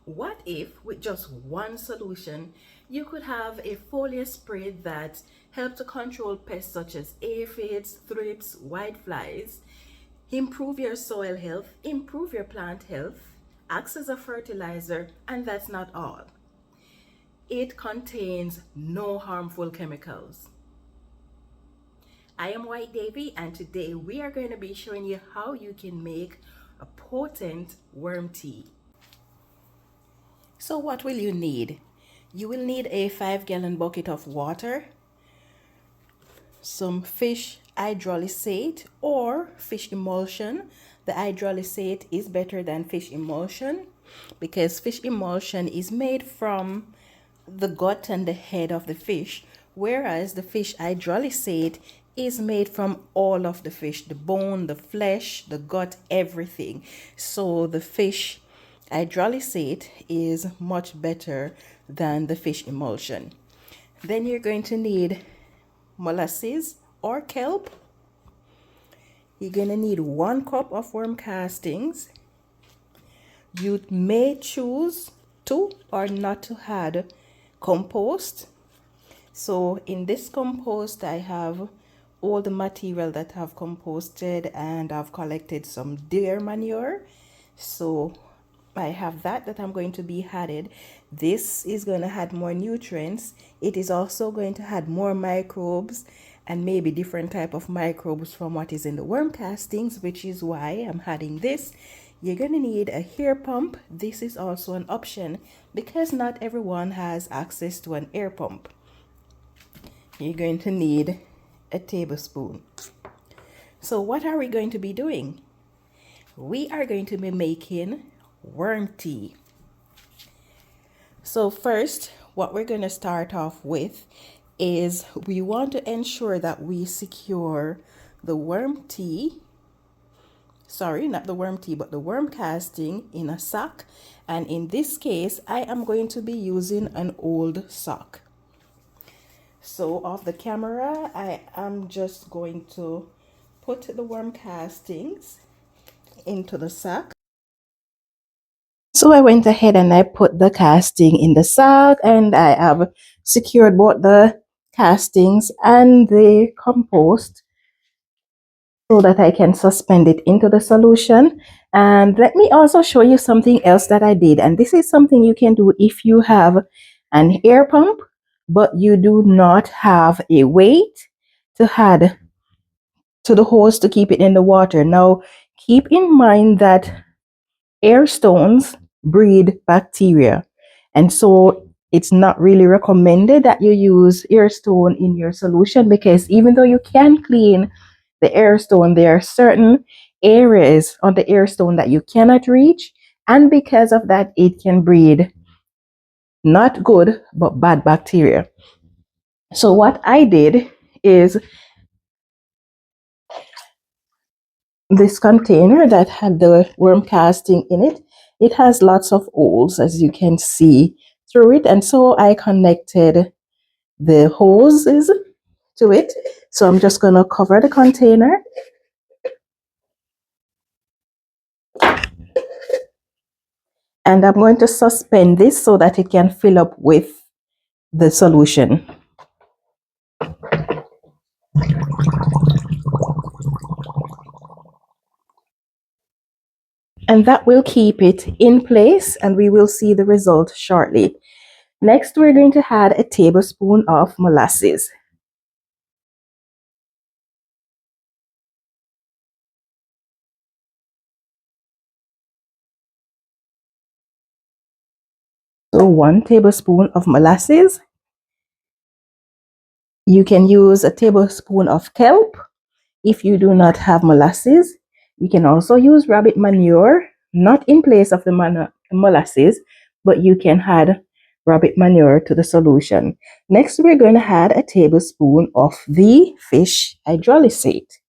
What if, with just one solution, you could have a foliar spray that helped to control pests such as aphids, thrips, whiteflies, improve your soil health, improve your plant health, acts as a fertilizer, and that's not all. It contains no harmful chemicals. I am White Davy, and today we are going to be showing you how you can make a potent worm tea. So what will you need? You will need a 5-gallon bucket of water, some fish hydrolysate or fish emulsion. The hydrolysate is better than fish emulsion because fish emulsion is made from the gut and the head of the fish, whereas the fish hydrolysate is made from all of the fish, the bone, the flesh, the gut, everything. So the fish hydrolysate is much better than the fish emulsion. Then you're going to need molasses or kelp. You're going to need 1 cup of worm castings. You may choose to or not to add compost. So in this compost, I have all the material that I've composted, and I've collected some deer manure. So I have that I'm going to be added. This is going to add more nutrients. It is also going to add more microbes and maybe different type of microbes from what is in the worm castings, which is why I'm adding this. You're going to need a hair pump. This is also an option because not everyone has access to an air pump. You're going to need a tablespoon. So what are we going to be doing? We are going to be making worm tea. So first, what we're going to start off with is we want to ensure that we secure the worm tea, sorry, not the worm tea, but the worm casting in a sock. And in this case, I am going to be using an old sock. So off the camera, I am just going to put the worm castings into the sack. So I went ahead and I put the casting in the sack, and I have secured both the castings and the compost so that I can suspend it into the solution. And let me also show you something else that I did. And this is something you can do if you have an air pump, but you do not have a weight to add to the hose to keep it in the water. Now, keep in mind that air stones breed bacteria, and so it's not really recommended that you use air stone in your solution, because even though you can clean the air stone, there are certain areas on the air stone that you cannot reach, and because of that it can breed not good but bad bacteria. So what I did is, this container that had the worm casting in it, it has lots of holes, as you can see through it, and so I connected the hoses to it. So I'm just going to cover the container, and I'm going to suspend this so that it can fill up with the solution. And that will keep it in place, and we will see the result shortly. Next, we're going to add a tablespoon of molasses. So 1 tablespoon of molasses. You can use a tablespoon of kelp. If you do not have molasses, you can also use rabbit manure, not in place of the molasses, but you can add rabbit manure to the solution. Next, we're going to add a tablespoon of the fish hydrolysate.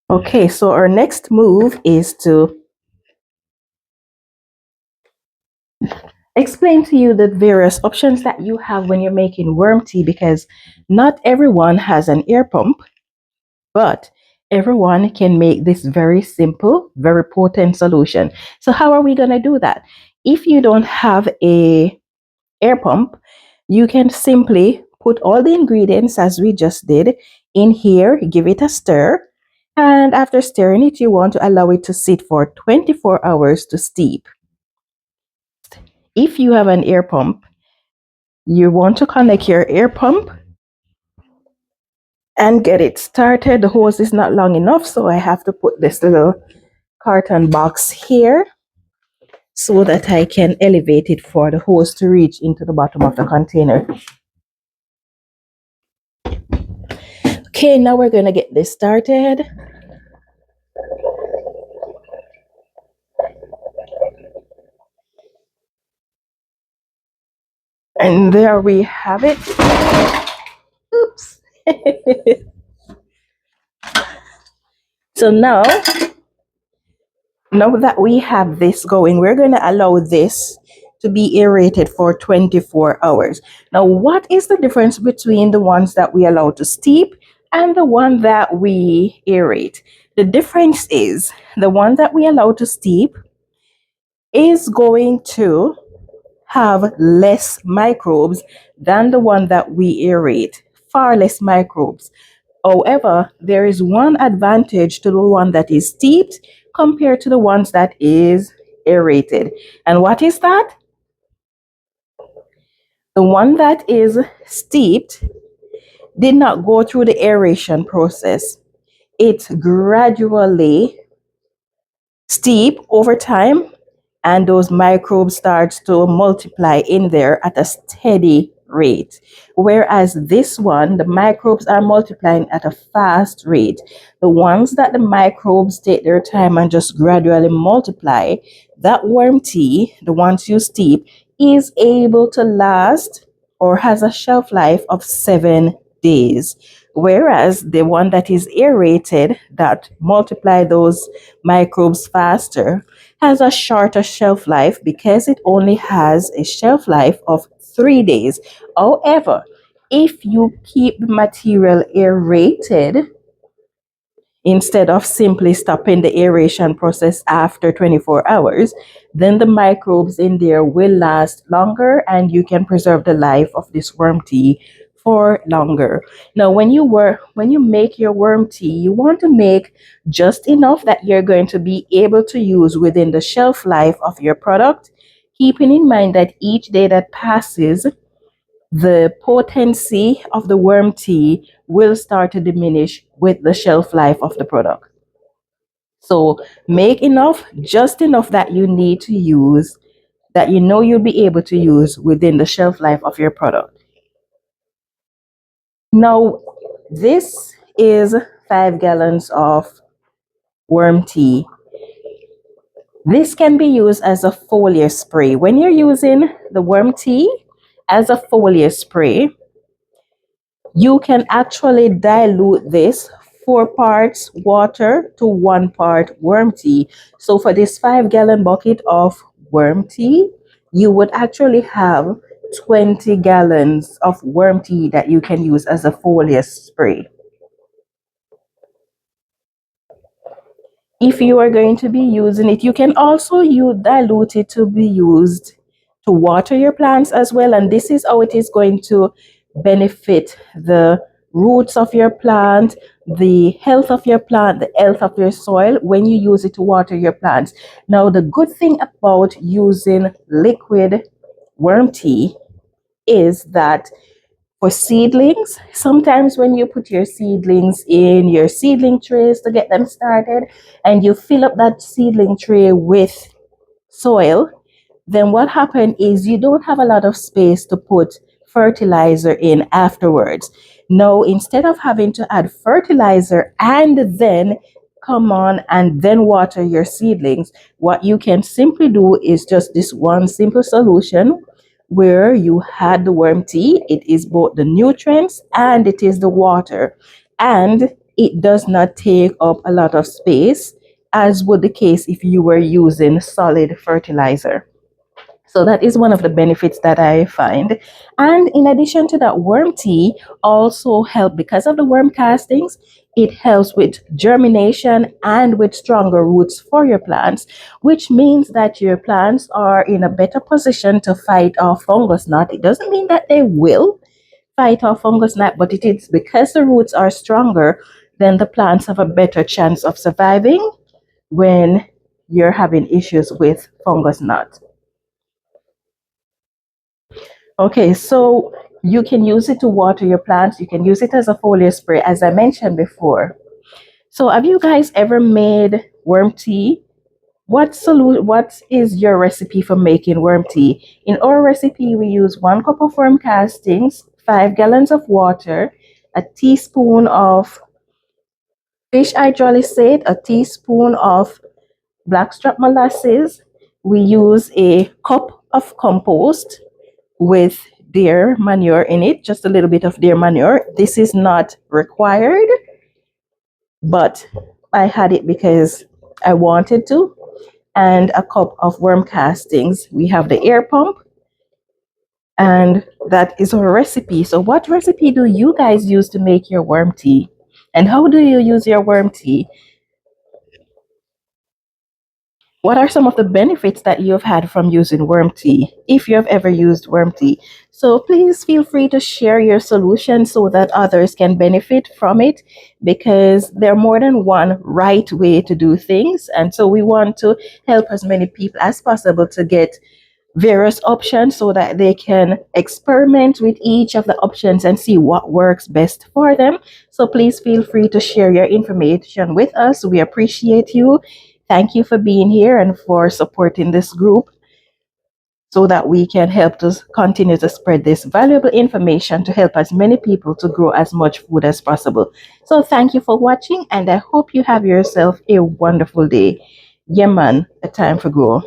Okay, so our next move is to explain to you the various options that you have when you're making worm tea, because not everyone has an air pump, but everyone can make this very simple, very potent solution. So how are we going to do that? If you don't have a air pump, you can simply put all the ingredients as we just did in here, give it a stir, and after stirring it, you want to allow it to sit for 24 hours to steep. If you have an air pump, you want to connect your air pump and get it started. The hose is not long enough, so I have to put this little carton box here so that I can elevate it for the hose to reach into the bottom of the container. Okay, now we're going to get this started. And there we have it. Oops. So now that we have this going, we're going to allow this to be aerated for 24 hours. Now, what is the difference between the ones that we allow to steep and the one that we aerate? The difference is the one that we allow to steep is going to have less microbes than the one that we aerate, far less microbes. However, there is one advantage to the one that is steeped compared to the ones that is aerated. And what is that? The one that is steeped did not go through the aeration process. It gradually steep over time, and those microbes start to multiply in there at a steady rate. Whereas this one, the microbes are multiplying at a fast rate. The ones that the microbes take their time and just gradually multiply, that worm tea, the ones you steep, is able to last or has a shelf life of 7 days. Whereas the one that is aerated, that multiply those microbes faster, has a shorter shelf life because it only has a shelf life of 3 days. However, if you keep the material aerated, instead of simply stopping the aeration process after 24 hours, then the microbes in there will last longer and you can preserve the life of this worm tea for longer. Now, when you make your worm tea, you want to make just enough that you're going to be able to use within the shelf life of your product, keeping in mind that each day that passes, the potency of the worm tea will start to diminish with the shelf life of the product. So make enough, just enough that you need to use, that you know you'll be able to use within the shelf life of your product. Now, this is 5 gallons of worm tea. This can be used as a foliar spray. When you're using the worm tea as a foliar spray, you can actually dilute this 4 parts water to 1 part worm tea. So for this 5 gallon bucket of worm tea, you would actually have 20 gallons of worm tea that you can use as a foliar spray. If you are going to be using it, you can also dilute it to be used to water your plants as well. And this is how it is going to benefit the roots of your plant, the health of your plant, the health of your soil when you use it to water your plants. Now, the good thing about using liquid worm tea is that for seedlings, sometimes when you put your seedlings in your seedling trays to get them started and you fill up that seedling tray with soil, then what happens is you don't have a lot of space to put fertilizer in afterwards. Now, instead of having to add fertilizer and then come on and then water your seedlings, what you can simply do is just this one simple solution where you had the worm tea. It is both the nutrients and it is the water, and it does not take up a lot of space as would the case if you were using solid fertilizer. So that is one of the benefits that I find. And in addition to that, worm tea also help because of the worm castings. It helps with germination and with stronger roots for your plants, which means that your plants are in a better position to fight off fungus gnat. It doesn't mean that they will fight off fungus gnat, but it is because the roots are stronger, then the plants have a better chance of surviving when you're having issues with fungus gnat. Okay, so you can use it to water your plants. You can use it as a foliar spray, as I mentioned before. So, have you guys ever made worm tea? What is your recipe for making worm tea? In our recipe, we use 1 cup of worm castings, 5 gallons of water, a teaspoon of fish hydrolysate, a teaspoon of blackstrap molasses. We use a cup of compost with deer manure in it, just a little bit of deer manure. This is not required, but I had it because I wanted to. And a cup of worm castings. We have the air pump, and that is our recipe. So, what recipe do you guys use to make your worm tea? And how do you use your worm tea? What are some of the benefits that you have had from using worm tea, if you have ever used worm tea? So please feel free to share your solution so that others can benefit from it, because there are more than one right way to do things. And so we want to help as many people as possible to get various options so that they can experiment with each of the options and see what works best for them. So please feel free to share your information with us. We appreciate you. Thank you for being here and for supporting this group so that we can help to continue to spread this valuable information to help as many people to grow as much food as possible. So thank you for watching, and I hope you have yourself a wonderful day. Yeah, man, a time for grow.